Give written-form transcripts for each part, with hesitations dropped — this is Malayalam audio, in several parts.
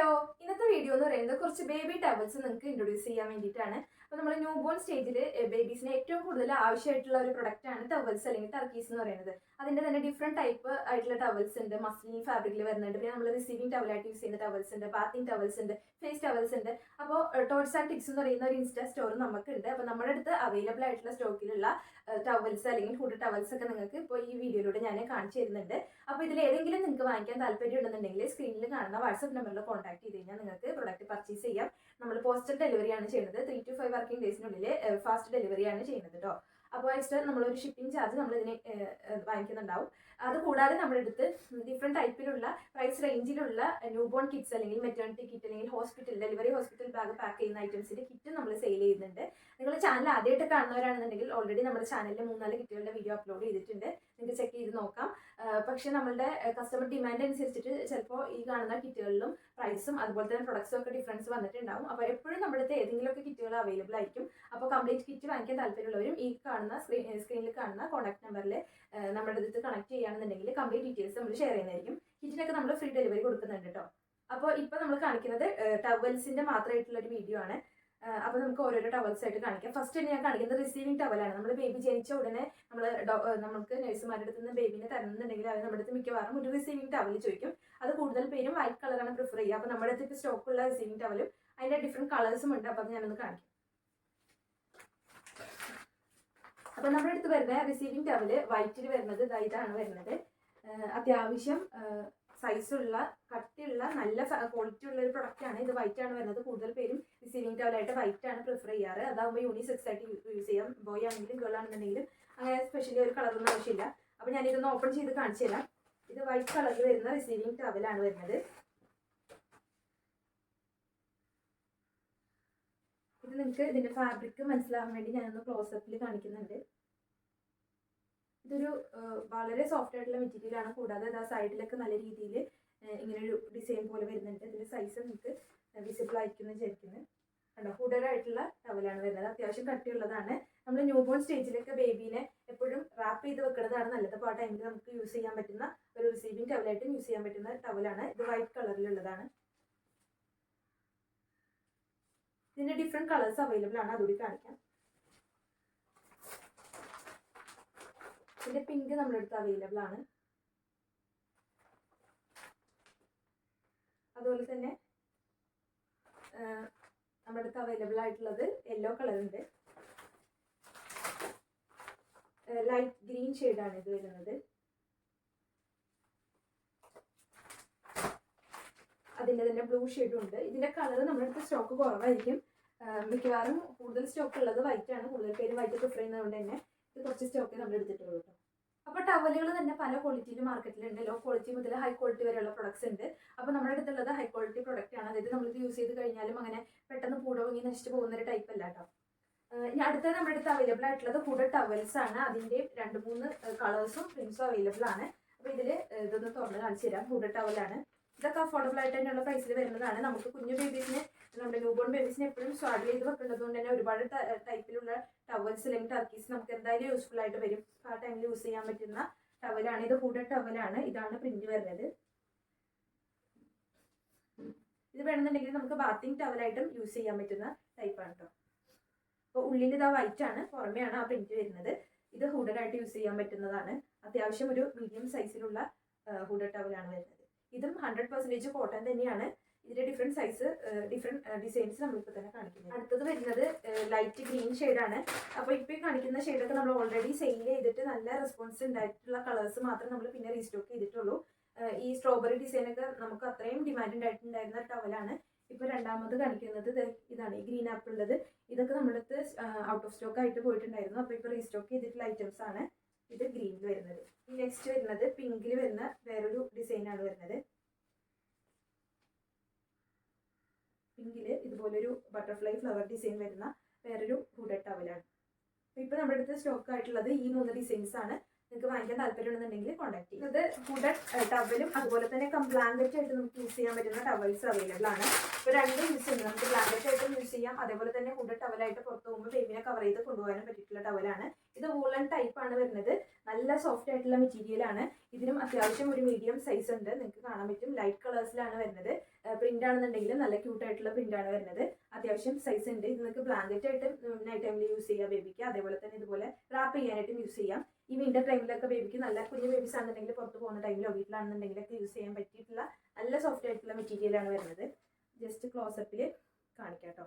ഹലോ, ഇന്നത്തെ വീഡിയോ എന്ന് പറയുന്നത് കുറച്ച് ബേബി ടവൽസ് നിങ്ങൾക്ക് ഇൻട്രൊഡ്യൂസ് ചെയ്യാൻ വേണ്ടിയിട്ടാണ്. അപ്പോൾ നമ്മൾ ന്യൂ ബോൺ സ്റ്റേജിൽ ബേബീസിന് ഏറ്റവും കൂടുതൽ ആവശ്യമായിട്ടുള്ള ഒരു പ്രൊഡക്റ്റ് ആണ് ടവൽസ് അല്ലെങ്കിൽ ടർക്കീസ് എന്ന് പറയുന്നത്. അതിന്റെ തന്നെ ഡിഫറെന്റ് ടൈപ്പ് ആയിട്ടുള്ള ടവൽസ് ഉണ്ട്. മസ്ലിൻ ഫാബ്രിക്കിൽ വരുന്നുണ്ട്. പിന്നെ നമ്മൾ റിസീവിംഗ് ടവലായിട്ട് യൂസ് ചെയ്യുന്ന ടവൽസ് ഉണ്ട്, ബാത്തിങ് ടവൽസ് ഉണ്ട്, ഫേസ് ടവൽസ് ഉണ്ട്. അപ്പോൾ ടോട്സ് ആൻഡ് ടിക്സ് എന്ന് പറയുന്ന ഒരു ഇൻസ്റ്റാ സ്റ്റോർ നമുക്കുണ്ട്. അപ്പോൾ നമ്മുടെ അടുത്ത് അവൈലബിൾ ആയിട്ടുള്ള സ്റ്റോക്കിലുള്ള ടവൽസ് അല്ലെങ്കിൽ ഹുഡ് ടവൽസ് ഒക്കെ നിങ്ങൾക്ക് ഇപ്പോൾ ഈ വീഡിയോയിലൂടെ ഞാൻ കാണിച്ചു തരുന്നുണ്ട്. അപ്പോൾ ഇതിൽ ഏതെങ്കിലും നിങ്ങൾക്ക് വാങ്ങിക്കാൻ താല്പര്യം ഉണ്ടെന്നുണ്ടെങ്കിൽ സ്ക്രീനിൽ കാണുന്ന വാട്സ്ആപ്പ് നമ്പറിൽ കോൺടാക്ട് ചെയ്ത് കഴിഞ്ഞാൽ നിങ്ങൾക്ക് പ്രൊഡക്റ്റ് പർച്ചേസ് ചെയ്യാം. നമ്മൾ പോസ്റ്റൽ ഡെലിവറിയാണ് ചെയ്യുന്നത്. 3 to 5 വർക്കിംഗ് ഡേയ്സിനുള്ളിൽ ഫാസ്റ്റ് ഡെലിവറിയാണ് ചെയ്യുന്നത് കേട്ടോ. അപ്പോൾ എക്സ്ട്രാ നമ്മളൊരു ഷിപ്പിംഗ് ചാർജ് നമ്മൾ ഇതിന് വാങ്ങിക്കുന്നുണ്ടാവും. അതുകൂടാതെ നമ്മുടെ അടുത്ത് ഡിഫറെൻറ്റ് ടൈപ്പിലുള്ള പ്രൈസ് റേഞ്ചിലുള്ള ന്യൂ ബോൺ കിറ്റ്സ് അല്ലെങ്കിൽ മെറ്റേണിറ്റി കിറ്റ് അല്ലെങ്കിൽ ഡെലിവറി ഹോസ്പിറ്റൽ ബാഗ് പാക്ക് ചെയ്യുന്ന ഐറ്റംസിന്റെ കിറ്റ് നമ്മൾ സെയിൽ ചെയ്യുന്നുണ്ട്. നിങ്ങൾ ചാനൽ ആദ്യമായിട്ട് കാണുന്നവരാണെന്നുണ്ടെങ്കിൽ ഓൾറെഡി നമ്മുടെ ചാനലിൽ 3-4 കിറ്റുകളുടെ വീഡിയോ അപ്ലോഡ് ചെയ്തിട്ടുണ്ട്. നിങ്ങൾക്ക് ചെക്ക് ചെയ്ത് നോക്കാം. പക്ഷേ നമ്മളുടെ കസ്റ്റമർ ഡിമാൻഡ് അനുസരിച്ചിട്ട് ചിലപ്പോൾ ഈ കാണുന്ന കിറ്റുകളിലും പ്രൈസും അതുപോലെ തന്നെ പ്രൊഡക്ട്സും ഒക്കെ ഡിഫറൻസ് വന്നിട്ടുണ്ടാവും. അപ്പോൾ എപ്പോഴും നമ്മുടെ അടുത്ത് ഏതെങ്കിലുമൊക്കെ കിറ്റുകൾ അവൈലബിൾ ആയിരിക്കും. അപ്പോൾ കംപ്ലീറ്റ് കിറ്റ് വാങ്ങിക്കാൻ താല്പര്യമുള്ളവരും ഈ കാണുന്ന സ്ക്രീനിൽ കാണുന്ന കോൺടാക്ട് നമ്പറിൽ നമ്മുടെ അടുത്ത് കണക്ട് ചെയ്യുകയാണെന്നുണ്ടെങ്കിൽ കംപ്ലീറ്റ് ഡീറ്റെയിൽസ് നമ്മൾ ഷെയർ ചെയ്യുന്നതായിരിക്കും. കിറ്റിനൊക്കെ നമ്മൾ ഫ്രീ ഡെലിവറി കൊടുക്കുന്നുണ്ട് കേട്ടോ. അപ്പോൾ ഇപ്പോൾ നമ്മൾ കാണിക്കുന്നത് ടവൽസിന്റെ മാത്രമായിട്ടുള്ള ഒരു വീഡിയോ ആണ്. അപ്പോൾ നമുക്ക് ഓരോരോ ടവൽസ് ആയിട്ട് കാണിക്കാം. ഫസ്റ്റ് ഞാൻ കാണിക്കുന്നത് റിസീവിംഗ് ടവലാണ്. നമ്മൾ ബേബി ജനിച്ച ഉടനെ നമുക്ക് നഴ്സുമാരുടെ അടുത്ത് നിന്ന് ബേബിനെ തരുന്നുണ്ടെങ്കിൽ അവർ നമ്മുടെ അടുത്ത് മിക്കവാറും ഒരു റിസീവിംഗ് ടവൽ ചോദിക്കും. അത് കൂടുതൽ പേരും വൈറ്റ് കളറാണ് പ്രിഫർ ചെയ്യുക. അപ്പോൾ നമ്മുടെ അടുത്ത് സ്റ്റോക്കുള്ള റിസീവിംഗ് ടവലും അതിൻ്റെ ഡിഫറെൻറ്റ് കളേഴ്സും ഉണ്ട്. അപ്പോൾ ഞാനൊന്ന് കാണിക്കാം. അപ്പോൾ നമ്മുടെ അടുത്ത് വരുന്ന റിസീവിംഗ് ടവല് വൈറ്റിൽ വരുന്നത് ഇതാണ് വരുന്നത്. അത്യാവശ്യം സൈസുള്ള കട്ടിയുള്ള നല്ല ക്വാളിറ്റി ഉള്ള ഒരു പ്രൊഡക്റ്റ് ആണ്. ഇത് വൈറ്റ് ആണ് വരുന്നത്. കൂടുതൽ പേരും റിസീവിംഗ് ടവലായിട്ട് വൈറ്റ് ആണ് പ്രിഫർ ചെയ്യാറ്. അതാകുമ്പോൾ യൂണിസെക്സ് ആയിട്ട് യൂസ് ചെയ്യാം. ബോയ് ആണെങ്കിലും ഗേൾ ആണെന്നുണ്ടെങ്കിലും അങ്ങനെ സ്പെഷ്യലി ഒരു കളറൊന്നും ആവശ്യമില്ല. അപ്പോൾ ഞാനിതൊന്ന് ഓപ്പൺ ചെയ്ത് കാണിച്ചു തരാം. ഇത് വൈറ്റ് കളറിൽ വരുന്ന റിസീവിംഗ് ടവലാണ് വരുന്നത്. ഇത് നിങ്ങൾക്ക് ഇതിന്റെ ഫാബ്രിക് മനസ്സിലാവാൻ വേണ്ടി ഞാനൊന്ന് ക്ലോസപ്പിൽ കാണിക്കുന്നുണ്ട്. ഇതൊരു വളരെ സോഫ്റ്റ് ആയിട്ടുള്ള മെറ്റീരിയൽ ആണ്. കൂടാതെ അത് ആ സൈഡിലൊക്കെ നല്ല രീതിയിൽ ഇങ്ങനൊരു ഡിസൈൻ പോലെ വരുന്നുണ്ട്. ഇതിന്റെ സൈസ് നിങ്ങൾക്ക് വിസിബിൾ ആയിരിക്കും വിചാരിക്കുന്നത്. കണ്ടോ, ഹുഡഡ് ആയിട്ടുള്ള ടവലാണ് വരുന്നത്. അത്യാവശ്യം കട്ടിയുള്ളതാണ്. നമ്മൾ ന്യൂ ബോൺ സ്റ്റേജിലൊക്കെ ബേബീനെ എപ്പോഴും റാപ്പ് ചെയ്ത് വെക്കുന്നതാണ് നല്ലത്. അപ്പോൾ ആ ടൈമിൽ നമുക്ക് യൂസ് ചെയ്യാൻ പറ്റുന്ന ഒരു റിസീവിംഗ് ടവലായിട്ടും യൂസ് ചെയ്യാൻ പറ്റുന്ന ടവലാണ്. ഇത് വൈറ്റ് കളറിലുള്ളതാണ്. ഇതിന്റെ ഡിഫറെന്റ് കളേഴ്സ് അവൈലബിൾ ആണ്. അതുകൂടി കാണിക്കാം. ഇതിന്റെ പിങ്ക് നമ്മുടെ അടുത്ത് അവൈലബിൾ ആണ്. അതുപോലെ തന്നെ നമ്മുടെ അടുത്ത് അവൈലബിൾ ആയിട്ടുള്ളത് യെല്ലോ കളർ ഉണ്ട്. ലൈറ്റ് ഗ്രീൻ ഷെയ്ഡാണ് ഇത് വരുന്നത്. അതിൻ്റെ തന്നെ ബ്ലൂ ഷെയ്ഡും ഉണ്ട്. ഇതിന്റെ കളർ നമ്മുടെ അടുത്ത് സ്റ്റോക്ക് കുറവായിരിക്കും. മിക്കവാറും കൂടുതൽ സ്റ്റോക്ക് ഉള്ളത് വൈറ്റ് ആണ്. കൂടുതൽ പേര് വൈറ്റ് പ്രിഫർ ചെയ്യുന്നതുകൊണ്ട് തന്നെ ഇത് കുറച്ച് സ്റ്റോക്ക് നമ്മൾ എടുത്തിട്ടുള്ളൂ കേട്ടോ. അപ്പോൾ ടവലുകൾ തന്നെ പല ക്വാളിറ്റിയിൽ മാർക്കറ്റിലുണ്ട്. ലോ ക്വാളിറ്റി മുതൽ ഹൈ ക്വാളിറ്റി വരെയുള്ള പ്രൊഡക്ട്സ് ഉണ്ട്. അപ്പോൾ നമ്മുടെ അടുത്തുള്ളത് ഹൈ ക്വാളിറ്റി പ്രൊഡക്റ്റ് ആണ്. അതായത് നമ്മളിത് യൂസ് ചെയ്ത് കഴിഞ്ഞാലും അങ്ങനെ പെട്ടെന്ന് പൂടവങ്ങി നശിച്ചു പോകുന്ന ഒരു ടൈപ്പ് അല്ല കേട്ടോ. ഇനി അടുത്ത നമ്മുടെ അടുത്ത് അവൈലബിൾ ആയിട്ടുള്ളത് ഹുഡ് ടവൽസ് ആണ്. അതിൻ്റെ 2-3 കളേഴ്സും പ്രിന്റ്സും അവൈലബിൾ ആണ്. അപ്പോൾ ഇതിൽ ഇതൊന്ന് തുറന്ന് കാണിച്ചു തരാം. ഹുഡ് ടവലാണ്. ഇതൊക്കെ അഫോർഡബിൾ ആയിട്ട് തന്നെയുള്ള പ്രൈസിൽ വരുന്നതാണ്. നമുക്ക് കുഞ്ഞു ബേബീസിന്, നമ്മുടെ ന്യൂ ബോൺ ബേബീസിന് എപ്പോഴും സ്വാഡിൽ ചെയ്ത് വെക്കുന്നത് കൊണ്ട് തന്നെ ഒരുപാട് ടൈപ്പിലുള്ള ടവൽസ് അല്ലെങ്കിൽ ടർക്കീസ് നമുക്ക് എന്തായാലും യൂസ്ഫുൾ ആയിട്ട് വരും. ആ ടൈമിൽ യൂസ് ചെയ്യാൻ പറ്റുന്ന ടവലാണ്. ഇത് ഹുഡ് ടവലാണ്. ഇതാണ് പ്രിന്റ് വരുന്നത്. ഇത് വേണമെന്നുണ്ടെങ്കിൽ നമുക്ക് ബാത്തിങ് ടവലായിട്ടും യൂസ് ചെയ്യാൻ പറ്റുന്ന ടൈപ്പാണ് കേട്ടോ. അപ്പോൾ ഉള്ളിൽ ഇതാ വൈറ്റ് ആണ്, പുറമെയാണ് ആ പ്രിന്റ് വരുന്നത്. ഇത് ഹുഡഡ് ആയിട്ട് യൂസ് ചെയ്യാൻ പറ്റുന്നതാണ്. അത്യാവശ്യം ഒരു മീഡിയം സൈസിലുള്ള ഹുഡ് ടവലാണ് വരുന്നത്. ഇതും 100% കോട്ടൺ തന്നെയാണ്. ഇതിന്റെ ഡിഫറെന്റ് സൈസ്, ഡിഫറെന്റ് ഡിസൈൻസ് നമ്മളിപ്പോൾ തന്നെ കാണിക്കുന്നത്. അടുത്തത് വരുന്നത് ലൈറ്റ് ഗ്രീൻ ഷെയ്ഡാണ്. അപ്പോൾ ഇപ്പോൾ കാണിക്കുന്ന ഷെയ്ഡൊക്കെ നമ്മൾ ഓൾറെഡി സെയിൽ ചെയ്തിട്ട് നല്ല റെസ്പോൺസ് ഉണ്ടായിട്ടുള്ള കളേഴ്സ് മാത്രം നമ്മൾ പിന്നെ റീസ്റ്റോക്ക് ചെയ്തിട്ടുള്ളൂ. ഈ സ്ട്രോബെറി ഡിസൈനൊക്കെ നമുക്ക് അത്രയും ഡിമാൻഡ് ഉണ്ടായിട്ടുണ്ടായിരുന്ന ടവലാണ്. ഇപ്പോൾ രണ്ടാമത് കാണിക്കുന്നത് ഇതാണ്, ഈ ഗ്രീൻ ആപ്പിൾ ഉള്ളത്. ഇതൊക്കെ നമ്മുടെ അടുത്ത് ഔട്ട് ഓഫ് സ്റ്റോക്ക് ആയിട്ട് പോയിട്ടുണ്ടായിരുന്നു. അപ്പോൾ ഇപ്പോൾ റീസ്റ്റോക്ക് ചെയ്തിട്ടുള്ള ഐറ്റംസ് ആണ്. ഇത് ഗ്രീനിൽ വരുന്നത്. നെക്സ്റ്റ് വരുന്നത് പിങ്കിൽ വരുന്ന വേറൊരു ഡിസൈനാണ് വരുന്നത്. പിങ്കിൽ ഇതുപോലൊരു ബട്ടർഫ്ലൈ ഫ്ലവർ ഡിസൈൻ വരുന്ന വേറൊരു ഹുഡ് ടവലാണ്. അപ്പോൾ ഇപ്പോൾ നമ്മുടെ അടുത്ത് സ്റ്റോക്ക് ആയിട്ടുള്ളത് ഈ 3 ഡിസൈൻസ് ആണ്. നിങ്ങൾക്ക് വാങ്ങിക്കാൻ താല്പര്യമുണ്ടെന്നുണ്ടെങ്കിൽ കോൺടാക്ട് ചെയ്യും. ഇത് ഹുഡ് ടവലും അതുപോലെ തന്നെ ബ്ലാങ്കറ്റ് ആയിട്ട് നമുക്ക് യൂസ് ചെയ്യാൻ പറ്റുന്ന ടവൽസ് അവൈലബിൾ ആണ്. ഇപ്പോൾ 2 യൂസ് ചെയ്യുന്നത് നമുക്ക് ബ്ലാങ്കറ്റ് ആയിട്ടും യൂസ് ചെയ്യാം. അതേപോലെ തന്നെ ഹുഡ് ടവലായിട്ട് പുറത്ത് പോകുമ്പോൾ ബേബിനെ കവർ ചെയ്ത് കൊണ്ടുപോകാനും പറ്റിയിട്ടുള്ള ടവലാണ്. ഇത് വൂളൻ ടൈപ്പ് ആണ് വരുന്നത്. നല്ല സോഫ്റ്റ് ആയിട്ടുള്ള മെറ്റീരിയൽ ആണ്. ഇതിനും അത്യാവശ്യം ഒരു മീഡിയം സൈസ് ഉണ്ട്. നിങ്ങൾക്ക് കാണാൻ പറ്റും. ലൈറ്റ് കളേഴ്സിലാണ് വരുന്നത്. പ്രിന്റ് പ്രിന്റ് ആണെന്നുണ്ടെങ്കിൽ നല്ല ക്യൂട്ടായിട്ടുള്ള പ്രിന്റ് ആണ് വരുന്നത്. അത്യാവശ്യം സൈസ് ഉണ്ട്. ഇത് നിങ്ങൾക്ക് ബ്ലാങ്കറ്റ് ആയിട്ട് നൈറ്റ് ടൈമിൽ യൂസ് ചെയ്യാം ബേബിക്ക്. അതേപോലെ തന്നെ ഇതുപോലെ റാപ്പ് ചെയ്യാനായിട്ടും യൂസ് ചെയ്യാം. ഈ വിന്റർ ടൈമിലൊക്കെ ബേബിക്ക് നല്ല കുഞ്ഞു ബേബീസ് ആണെന്നുണ്ടെങ്കിൽ പുറത്ത് പോകുന്ന ടൈമിലോ വീട്ടിലാണെന്നുണ്ടെങ്കിലൊക്കെ യൂസ് ചെയ്യാൻ പറ്റിയിട്ടുള്ള നല്ല സോഫ്റ്റ് ആയിട്ടുള്ള മെറ്റീരിയലാണ് വരുന്നത്. ജസ്റ്റ് ക്ലോസപ്പിൽ കാണിക്കാം കേട്ടോ.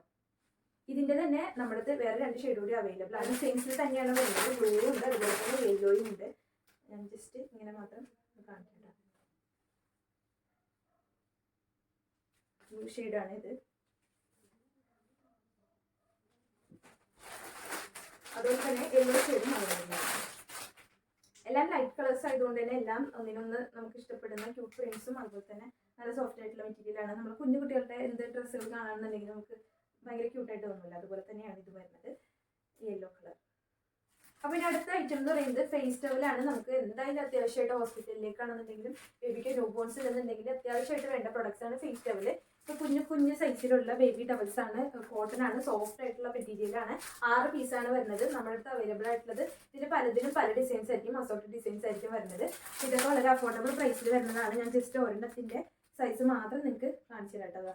ഇതിന്റെ തന്നെ നമ്മുടെ അടുത്ത് വേറെ 2 ഷെയ്ഡ് കൂടി അവൈലബിൾ ആണ്. സെയിംസിൽ തന്നെയാണ് വരുന്നത്. ബ്ലൂയും ഉണ്ട്, അതുപോലെ തന്നെ യെല്ലോയും ഉണ്ട്. ഞാൻ ജസ്റ്റ് ഇങ്ങനെ മാത്രം കാണിക്കാം. ബ്ലൂ ഷെയ്ഡാണ് ഇത്. അതുപോലെ തന്നെ യെല്ലോ ഷെയ്ഡും അവൈലബിൾ ആണ്. എല്ലാം ലൈറ്റ് കളേഴ്സ് ആയതുകൊണ്ട് തന്നെ എല്ലാം ഒന്നിനൊന്ന് നമുക്ക് ഇഷ്ടപ്പെടുന്ന ക്യൂട്ട് പ്രിന്റ്സും അതുപോലെ തന്നെ നല്ല സോഫ്റ്റ് ആയിട്ടുള്ള മെറ്റീരിയലാണ്. നമ്മൾ കുഞ്ഞു കുട്ടികളുടെ എന്ത് ഡ്രസ്സുകൾ കാണാണെന്നുണ്ടെങ്കിൽ നമുക്ക് ഭയങ്കര ക്യൂട്ടായിട്ട് തോന്നില്ല. അതുപോലെ തന്നെയാണ് ഇത് വരുന്നത്, യെല്ലോ കളർ. അപ്പോൾ ഇനി അടുത്ത ഐറ്റം എന്ന് പറയുന്നത് ഫേസ് ടവലാണ്. നമുക്ക് എന്തായാലും അത്യാവശ്യമായിട്ട് ഹോസ്പിറ്റലിലേക്കാണെന്നുണ്ടെങ്കിലും ബേബിക്ക് ന്യൂ ബോൺസ് ഉണ്ടെന്നുണ്ടെങ്കിൽ അത്യാവശ്യമായിട്ട് വേണ്ട പ്രൊഡക്ട്സ് ആണ് ഫേസ് ടവല്. ഇപ്പോൾ കുഞ്ഞു സൈസിലുള്ള ബേബി ടവൽസ് ആണ്. കോട്ടൺ ആണ്, സോഫ്റ്റ് ആയിട്ടുള്ള മെറ്റീരിയലാണ്. 6 പീസാണ് വരുന്നത് നമ്മുടെ അടുത്ത് അവൈലബിൾ ആയിട്ടുള്ളത്. ഇതിൽ പലതിനും പല ഡിസൈൻസ് ആയിരിക്കും, അസോർട്ടഡ് ഡിസൈൻസ് ആയിരിക്കും വരുന്നത്. ഇതൊക്കെ വളരെ അഫോർഡബിൾ പ്രൈസിൽ വരുന്നതാണ്. ഞാൻ ജസ്റ്റ് ഒരെണ്ണത്തിൻ്റെ സൈസ് മാത്രം നിങ്ങൾക്ക് കാണിച്ചു തരാട്ടതാ.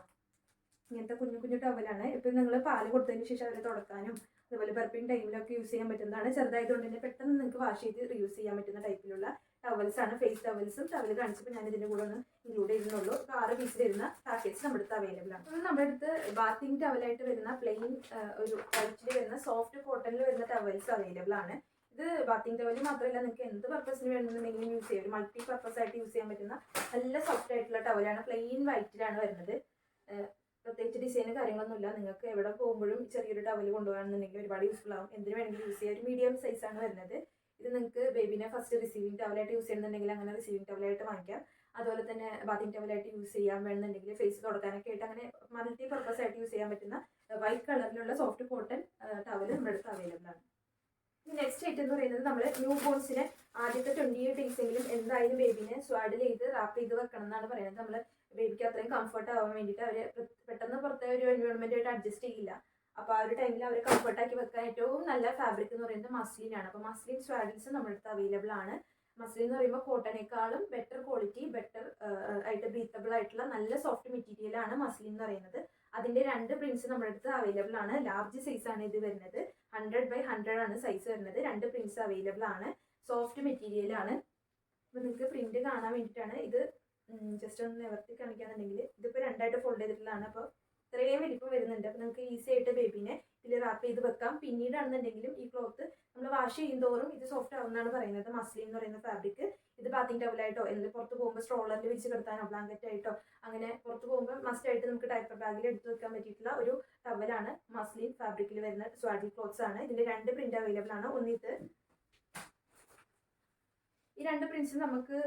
ഇങ്ങനത്തെ കുഞ്ഞു ടവലാണ്. ഇപ്പം നിങ്ങൾ പാല് കൊടുത്തതിന് ശേഷം അവരെ തുടക്കാനും അതുപോലെ ബർപ്പിംഗ് ടൈമിലൊക്കെ യൂസ് ചെയ്യാൻ പറ്റുന്നതാണ്. ചെറുതായതുകൊണ്ട് തന്നെ പെട്ടെന്ന് നിങ്ങൾക്ക് വാഷ് ചെയ്ത് റീയൂസ് ചെയ്യാൻ പറ്റുന്ന ടൈപ്പിലുള്ള ടവൽസ് ആണ്. ഫേസ് ടവൽസും ടവൽ കാണിച്ചപ്പോൾ ഞാൻ ഇതിൻ്റെ കൂടെ ഒന്ന് ഇൻക്ലൂഡ് ചെയ്യുന്നുള്ളൂ. 6 പീസിൽ വരുന്ന പാക്കേജ് നമ്മുടെ അടുത്ത് അവൈലബിൾ ആണ്. നമ്മുടെ അടുത്ത് ബാത്തിങ് ടവലായിട്ട് വരുന്ന പ്ലെയിൻ ഒരു വൈറ്റിൽ വരുന്ന സോഫ്റ്റ് കോട്ടണിൽ വരുന്ന ടവൽസ് അവൈലബിൾ ആണ്. ഇത് ബാത്തിങ് ടവൽ മാത്രമല്ല, നിങ്ങൾക്ക് എന്ത് പർപ്പസിന് വേണമെന്നുണ്ടെങ്കിലും യൂസ് ചെയ്യാം. ഒരു മൾട്ടി പർപ്പസ് ആയിട്ട് യൂസ് ചെയ്യാൻ പറ്റുന്ന നല്ല സോഫ്റ്റ് ആയിട്ടുള്ള ടവലാണ്. പ്ലെയിൻ വൈറ്റിലാണ് വരുന്നത്. പ്രത്യേകിച്ച് ഡിസൈന് കാര്യങ്ങളൊന്നുമില്ല. നിങ്ങൾക്ക് എവിടെ പോകുമ്പോഴും ചെറിയൊരു ടവൽ കൊണ്ടുപോകണമെന്നുണ്ടെങ്കിൽ ഒരുപാട് യൂസ്ഫുൾ ആവും. എന്തിനു വേണമെങ്കിലും യൂസ് ചെയ്യാം. ഒരു മീഡിയം സൈസാണ് വരുന്നത്. ഇത് നിങ്ങൾക്ക് ബേബിനെ ഫസ്റ്റ് റിസീവിംഗ് ടവലായിട്ട് യൂസ് ചെയ്യുന്നുണ്ടെങ്കിൽ അങ്ങനെ റിസീവിംഗ് ടവലായിട്ട് വാങ്ങിക്കാം. അതുപോലെ തന്നെ ബാത്തിങ് ടവലായിട്ട് യൂസ് ചെയ്യാൻ വേണമെന്നുണ്ടെങ്കിൽ ഫേസ് തുടക്കാനൊക്കെ ആയിട്ട് അങ്ങനെ മൾട്ടി പർപ്പസ് ആയിട്ട് യൂസ് ചെയ്യാൻ പറ്റുന്ന വൈറ്റ് കളറിലുള്ള സോഫ്റ്റ് കോട്ടൺ ടവൽ നമ്മുടെ അടുത്ത് അവൈലബിൾ ആണ്. നെക്സ്റ്റ് ഐറ്റം എന്ന് പറയുന്നത് നമ്മൾ ന്യൂ ബോൺസിന് ആദ്യത്തെ 28 ഡേയ്സെങ്കിലും എന്തായാലും ബേബിനെ സ്വാഡിൽ ചെയ്ത് റാപ്പ് ചെയ്ത് വെക്കണം എന്നാണ് പറയുന്നത്. നമ്മൾ ബേബിക്ക് അത്രയും കംഫർട്ട് ആവാൻ വേണ്ടിയിട്ട് അവർ പെട്ടെന്ന് പുറത്തെ ഒരു എൻവയോൺമെന്റ് ആയിട്ട് അഡ്ജസ്റ്റ് ചെയ്യില്ല. അപ്പോൾ ആ ഒരു ടൈമിൽ അവർ കംഫർട്ടാക്കി വെക്കാൻ ഏറ്റവും നല്ല ഫാബ്രിക് എന്ന് പറയുന്നത് മസ്ലിനാണ്. അപ്പോൾ മസ്ലിൻ സ്വാഡിൽസ് നമ്മുടെ അടുത്ത് അവൈലബിൾ ആണ്. മസ്ലിൻ എന്ന് പറയുമ്പോൾ കോട്ടണേക്കാളും ബെറ്റർ ക്വാളിറ്റി, ബെറ്റർ ആയിട്ട് ബ്രീത്തബിൾ ആയിട്ടുള്ള നല്ല സോഫ്റ്റ് മെറ്റീരിയൽ ആണ് മസ്ലിൻ എന്ന് പറയുന്നത്. അതിന്റെ 2 പ്രിന്റ്സ് നമ്മുടെ അടുത്ത് അവൈലബിൾ ആണ്. ലാർജ് സൈസ് ആണ് ഇത് വരുന്നത്. 100x100 ആണ് സൈസ് വരുന്നത്. 2 പ്രിന്റ്സ് അവൈലബിൾ ആണ്. സോഫ്റ്റ് മെറ്റീരിയൽ ആണ്. അപ്പോൾ നിങ്ങൾക്ക് പ്രിന്റ് കാണാൻ വേണ്ടിയിട്ടാണ് ഇത് ജസ്റ്റ് ഒന്ന് നിവർത്തി കാണിക്കാന്നുണ്ടെങ്കിൽ ഇതിപ്പോൾ 2ആയിട്ട് ഫോൾഡ് ചെയ്തിട്ടുള്ളതാണ്. അപ്പോൾ ഇത്രയും വലിപ്പം വരുന്നുണ്ട്. അപ്പോൾ നിങ്ങൾക്ക് ഈസി ആയിട്ട് ബേബിനെ ഇതിൽ റാപ്പ് ചെയ്ത് വെക്കാം. പിന്നീടാണെന്നുണ്ടെങ്കിലും ഈ ക്ലോത്ത് നമ്മൾ വാഷ് ചെയ്യുന്തോറും ഇത് സോഫ്റ്റ് ആവുമെന്നാണ് പറയുന്നത്. മസ്ലിൻ എന്ന് പറയുന്ന ഫാബ്രിക് ഇത് ബാത്തിങ് ടവലായിട്ടോ അല്ലെങ്കിൽ പുറത്ത് പോകുമ്പോൾ സ്ട്രോളറിൽ വെച്ച് കിടത്താനോ ബ്ലാങ്കറ്റ് ആയിട്ടോ അങ്ങനെ പുറത്ത് പോകുമ്പോൾ മസ്റ്റ് ആയിട്ട് നമുക്ക് ഡയപ്പർ ബാഗിൽ എടുത്ത് വെക്കാൻ പറ്റിയിട്ടുള്ള ഒരു ടവലാണ്. മസ്ലിൻ ഫാബ്രിക്കിൽ വരുന്ന സ്വാഡിൽ ക്ലോത്ത്സ് ആണ്. ഇതിന്റെ 2 പ്രിന്റ് അവൈലബിൾ ആണ്. ഒന്നിത് ഈ 2 പ്രിന്റ്സ് നമുക്ക്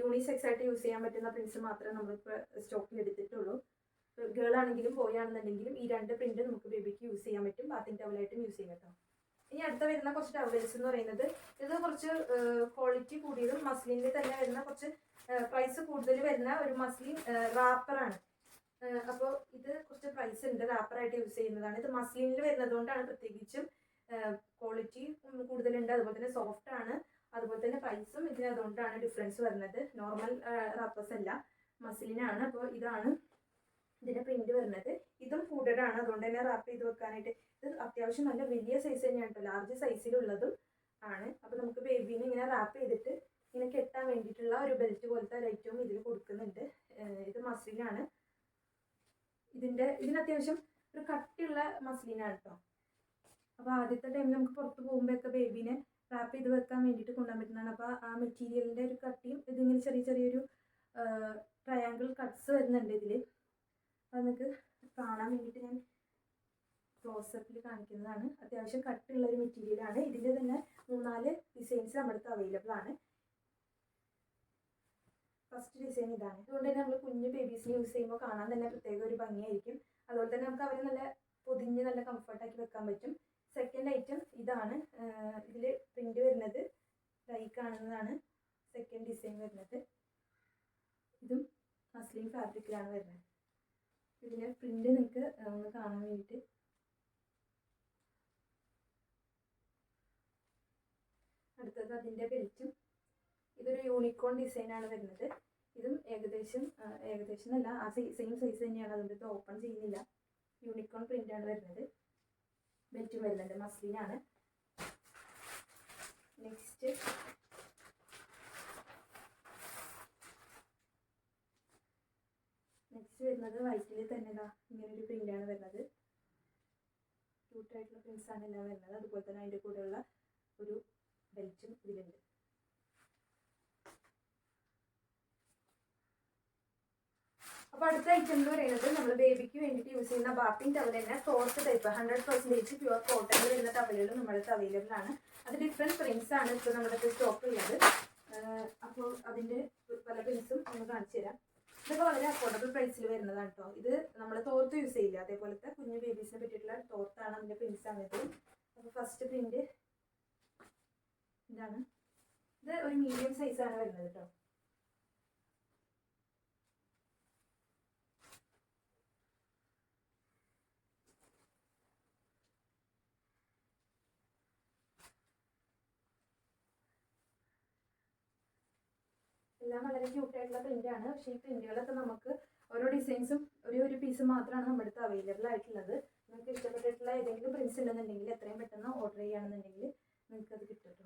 യൂണിസെക്സ് ആയിട്ട് യൂസ് ചെയ്യാൻ പറ്റുന്ന പ്രിന്റ്സ് മാത്രമേ നമ്മളിപ്പോൾ സ്റ്റോക്കിൽ എടുത്തിട്ടുള്ളൂ. ഗേൾ ആണെങ്കിലും ബോയ് ആണെന്നുണ്ടെങ്കിലും ഈ 2 പ്രിന്റ് നമുക്ക് ബേബിക്ക് യൂസ് ചെയ്യാൻ പറ്റും. ബാത്തിങ് ടവലായിട്ടും യൂസ് ചെയ്യാൻ പറ്റും. ഇനി അടുത്ത വരുന്ന കുറച്ച് ടവൽസ് എന്ന് പറയുന്നത് ഇത് കുറച്ച് ക്വാളിറ്റി കൂടിയതും മസ്ലിനിൽ തന്നെ വരുന്ന കുറച്ച് പ്രൈസ് കൂടുതൽ വരുന്ന ഒരു മസ്ലിൻ റാപ്പറാണ്. അപ്പോൾ ഇത് കുറച്ച് പ്രൈസ് ഉണ്ട്. റാപ്പറായിട്ട് യൂസ് ചെയ്യുന്നതാണ്. ഇത് മസ്ലിനിൽ വരുന്നത് കൊണ്ടാണ് പ്രത്യേകിച്ചും ക്വാളിറ്റി കൂടുതലുണ്ട്. അതുപോലെ തന്നെ സോഫ്റ്റ് ആണ്. അതുപോലെ തന്നെ പ്രൈസും ഇതിന് അതുകൊണ്ടാണ് ഡിഫറൻസ് വരുന്നത്. നോർമൽ റാപ്പേഴ്സ് അല്ല, മസ്ലിനാണ്. അപ്പോൾ ഇതാണ് ഇതിന്റെ പ്രിന്റ് വരുന്നത്. ഇതും ഫൂഡഡ് ആണ്. അതുകൊണ്ട് തന്നെ റാപ്പ് ചെയ്ത് വെക്കാനായിട്ട് ഇത് അത്യാവശ്യം നല്ല വലിയ സൈസ് തന്നെയാണ് കേട്ടോ. ലാർജ് സൈസിലുള്ളതും ആണ്. അപ്പോൾ നമുക്ക് ബേബീനെ ഇങ്ങനെ റാപ്പ് ചെയ്തിട്ട് ഇങ്ങനെ കെട്ടാൻ വേണ്ടിയിട്ടുള്ള ഒരു ബെൽറ്റ് പോലത്തെ ഒരു ഐറ്റവും ഇതിൽ കൊടുക്കുന്നുണ്ട്. ഇത് മസ്ലിനാണ്. ഇതിന് അത്യാവശ്യം ഒരു കട്ടിയുള്ള മസ്ലിനാണ് കേട്ടോ. അപ്പോൾ ആദ്യത്തെ ടൈമിൽ നമുക്ക് പുറത്ത് പോകുമ്പോഴൊക്കെ ബേബീനെ റാപ്പ് ചെയ്ത് വെക്കാൻ വേണ്ടിയിട്ട് കൊണ്ടുപോകാൻ പറ്റുന്നതാണ്. അപ്പോൾ ആ മെറ്റീരിയലിൻ്റെ ഒരു കട്ടിയും ഇതിങ്ങനെ ചെറിയൊരു ട്രയാങ്കിൾ കട്ട്സ് വരുന്നുണ്ട് ഇതിൽ. അത് നിങ്ങൾക്ക് കാണാൻ വേണ്ടിയിട്ട് ഞാൻ ക്ലോസപ്പിൽ കാണിക്കുന്നതാണ്. അത്യാവശ്യം കട്ടുള്ള ഒരു മെറ്റീരിയലാണ്. ഇതിൻ്റെ തന്നെ 3-4 ഡിസൈൻസ് നമ്മുടെ അടുത്ത് അവൈലബിൾ ആണ്. ഫസ്റ്റ് ഡിസൈൻ ഇതാണ്. അതുകൊണ്ട് തന്നെ നമ്മൾ കുഞ്ഞു ബേബീസിന് യൂസ് ചെയ്യുമ്പോൾ കാണാൻ തന്നെ പ്രത്യേക ഒരു ഭംഗിയായിരിക്കും. അതുപോലെ തന്നെ നമുക്ക് അവരെ നല്ല പൊതിഞ്ഞ് നല്ല കംഫർട്ടാക്കി വെക്കാൻ പറ്റും. സെക്കൻഡ് ഐറ്റം ഇതാണ്. ഇതിൽ പ്രിന്റ് വരുന്നത് ഈ കാണുന്നതാണ് സെക്കൻഡ് ഡിസൈൻ വരുന്നത്. ഇതും മസ്ലിൻ ഫാബ്രിക്കിലാണ് വരുന്നത്. ഇതിൻ്റെ പ്രിന്റ് നിങ്ങൾക്ക് ഒന്ന് കാണാൻ വേണ്ടിയിട്ട് അടുത്തത് അതിൻ്റെ ബെൽറ്റും. ഇതൊരു യൂണിക്കോൺ ഡിസൈനാണ് വരുന്നത്. ഇതും ഏകദേശം അല്ല, ആ സെയിം സൈസ് തന്നെയാണ്. അതുകൊണ്ട് ഇത് ഓപ്പൺ ചെയ്യുന്നില്ല. യൂണിക്കോൺ പ്രിൻ്റാണ് വരുന്നത്. ബെൽറ്റും വരുന്നുണ്ട്, മസ്ലിനാണ്. നെക്സ്റ്റ് വരുന്നത് വൈറ്റിൽ തന്നെ ഇങ്ങനൊരു പ്രിൻ്റാണ് വരുന്നത്. ക്യൂട്ടായിട്ടുള്ള പ്രിൻസാണ് എല്ലാം വരുന്നത്. അതുപോലെ തന്നെ അതിൻ്റെ കൂടെയുള്ള ഒരു ബെൽറ്റും ഇതിലുണ്ട്. അപ്പോൾ അടുത്ത ഐറ്റം എന്ന് പറയുന്നത് നമ്മൾ ബേബിക്ക് വേണ്ടിയിട്ട് യൂസ് ചെയ്യുന്ന ബാത്തിങ് ടവൽ തന്നെ ടോർത്ത് ടൈപ്പ് 100% പ്യുവർ കോട്ടണിൽ വരുന്ന ടവലുകൾ നമ്മുടെ അവൈലബിൾ ആണ്. അത് ഡിഫറെൻറ്റ് പ്രിൻസ് ആണ് ഇപ്പോൾ നമ്മുടെ സ്റ്റോക്ക് ഉള്ളത്. അപ്പോൾ അതിൻ്റെ പല പ്രിൻസും നമ്മൾ കാണിച്ചു തരാം. ഇതൊക്കെ വളരെ അഫോർഡബിൾ പ്രൈസിൽ വരുന്നതാണ് കേട്ടോ. ഇത് നമ്മൾ തോർത്ത് യൂസ് ചെയ്യില്ല, അതേപോലത്തെ കുഞ്ഞു ബേബീസിനെ പറ്റിയിട്ടുള്ള തോർത്താണ്. അതിൻ്റെ പ്രിൻസാണ് ഇത്. അപ്പോൾ ഫസ്റ്റ് പ്രിന്റ് ഇതാണ്. ഇത് ഒരു മീഡിയം സൈസാണ് വരുന്നത് കേട്ടോ. എല്ലാം വളരെ ക്യൂട്ടായിട്ടുള്ള പ്രിൻ്റാണ്. പക്ഷേ ഈ പ്രിൻ്റുകളൊക്കെ നമുക്ക് ഓരോ ഡിസൈൻസും ഒരു പീസ് മാത്രമാണ് നമ്മുടെ അടുത്ത് അവൈലബിൾ ആയിട്ടുള്ളത്. നിങ്ങൾക്ക് ഇഷ്ടപ്പെട്ടിട്ടുള്ള ഏതെങ്കിലും പ്രിൻസ് ഉണ്ടെന്നുണ്ടെങ്കിൽ എത്രയും പെട്ടെന്ന് ഓർഡർ ചെയ്യുകയാണെന്നുണ്ടെങ്കിൽ നിങ്ങൾക്കത് കിട്ടും കേട്ടോ.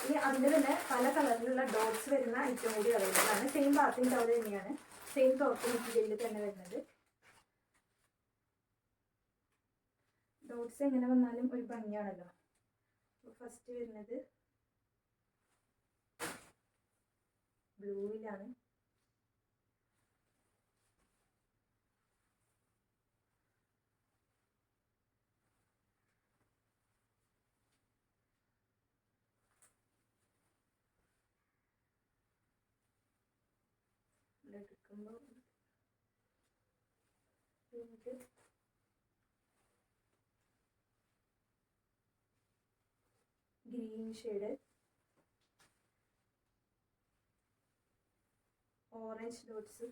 ഇനി അതിൻ്റെ തന്നെ പല കളറിലുള്ള ഡോട്ട്സ് വരുന്ന ഐറ്റം കൂടി അവൈലബിൾ ആണ്. സെയിം ബാത്തിങ് ടവൽ തന്നെയാണ്, സെയിം ടോപ്പ് മെറ്റീരിയലിൽ തന്നെ വരുന്നത്. ഡോട്ട്സ് എങ്ങനെ വന്നാലും ഒരു ഭംഗിയാണല്ലോ. ഫസ്റ്റ് വരുന്നത് ബ്ലൂയിലാണ്. എടുക്കുമ്പോൾ ഗ്രീൻ ഷെയ്ഡ്, ഓറഞ്ച് ഡോട്ട്സ്,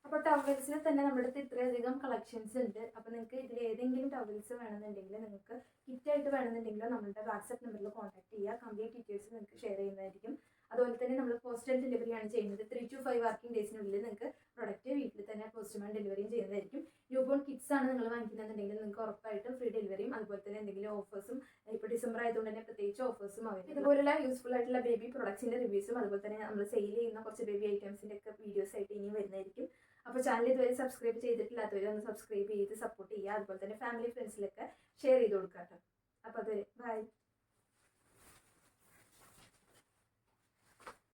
അപ്പോൾ ടവൽസിൽ തന്നെ നമ്മുടെ അടുത്ത് ഇത്രയധികം കളക്ഷൻസ് ഉണ്ട്. അപ്പോൾ നിങ്ങൾക്ക് ഇതിൽ ഏതെങ്കിലും ടവൽസ് വേണമെന്നുണ്ടെങ്കിൽ നിങ്ങൾക്ക് കിറ്റായിട്ട് വേണമെന്നുണ്ടെങ്കിലോ നമ്മളുടെ വാട്സപ്പ് നമ്പറിൽ കോൺടാക്ട് ചെയ്യുക. കംപ്ലീറ്റ് ഡീറ്റെയിൽസ് നിങ്ങൾക്ക് ഷെയർ ചെയ്യുന്നതായിരിക്കും. അതുപോലെ തന്നെ നമ്മൾ പോസ്റ്റൽ ഡെലിവറിയാണ് ചെയ്യുന്നത്. 3 to 5 വർക്കിംഗ് ഡേയ്സിനുള്ളിൽ നിങ്ങൾക്ക് പ്രൊഡക്റ്റ് വീട്ടിൽ തന്നെ പോസ്റ്റ്മാൻ ഡെലിവറിയും ചെയ്യുന്നതായിരിക്കും. ന്യൂബോൺ കിഡ്സ് ആണ് നിങ്ങൾ വാങ്ങിക്കുന്നുണ്ടെങ്കിൽ നിങ്ങൾക്ക് ഉറപ്പായിട്ടും ഫ്രീ ഡെലിവറിയും അതുപോലെ തന്നെ എന്തെങ്കിലും ഓഫേഴ്സും ഇപ്പോൾ ഡിസംബർ ആയതുകൊണ്ട് തന്നെ പ്രത്യേകിച്ച് ഓഫേഴ്സും ആവും. ഇതുപോലുള്ള യൂസ്ഫുൾ ആയിട്ടുള്ള ബേബി പ്രൊഡക്ട്സിൻ്റെ റിവ്യൂസും അതുപോലെ തന്നെ നമ്മൾ സെയിൽ ചെയ്യുന്ന കുറച്ച് ബേബി ഐറ്റംസിൻ്റെ ഒക്കെ വീഡിയോസ് ആയിട്ട് ഇനിയും വരുന്നതായിരിക്കും. അപ്പോൾ ചാനൽ ഇതുവരെ സബ്സ്ക്രൈബ് ചെയ്തിട്ടില്ലാത്തവർ ഒന്ന് സബ്സ്ക്രൈബ് ചെയ്ത് സപ്പോർട്ട് ചെയ്യുക. അതുപോലെ തന്നെ ഫാമിലി ഫ്രണ്ട്സിലൊക്കെ ഷെയർ ചെയ്ത് കൊടുക്കുക കേട്ടോ. അപ്പോൾ അതുവരെ ബൈ.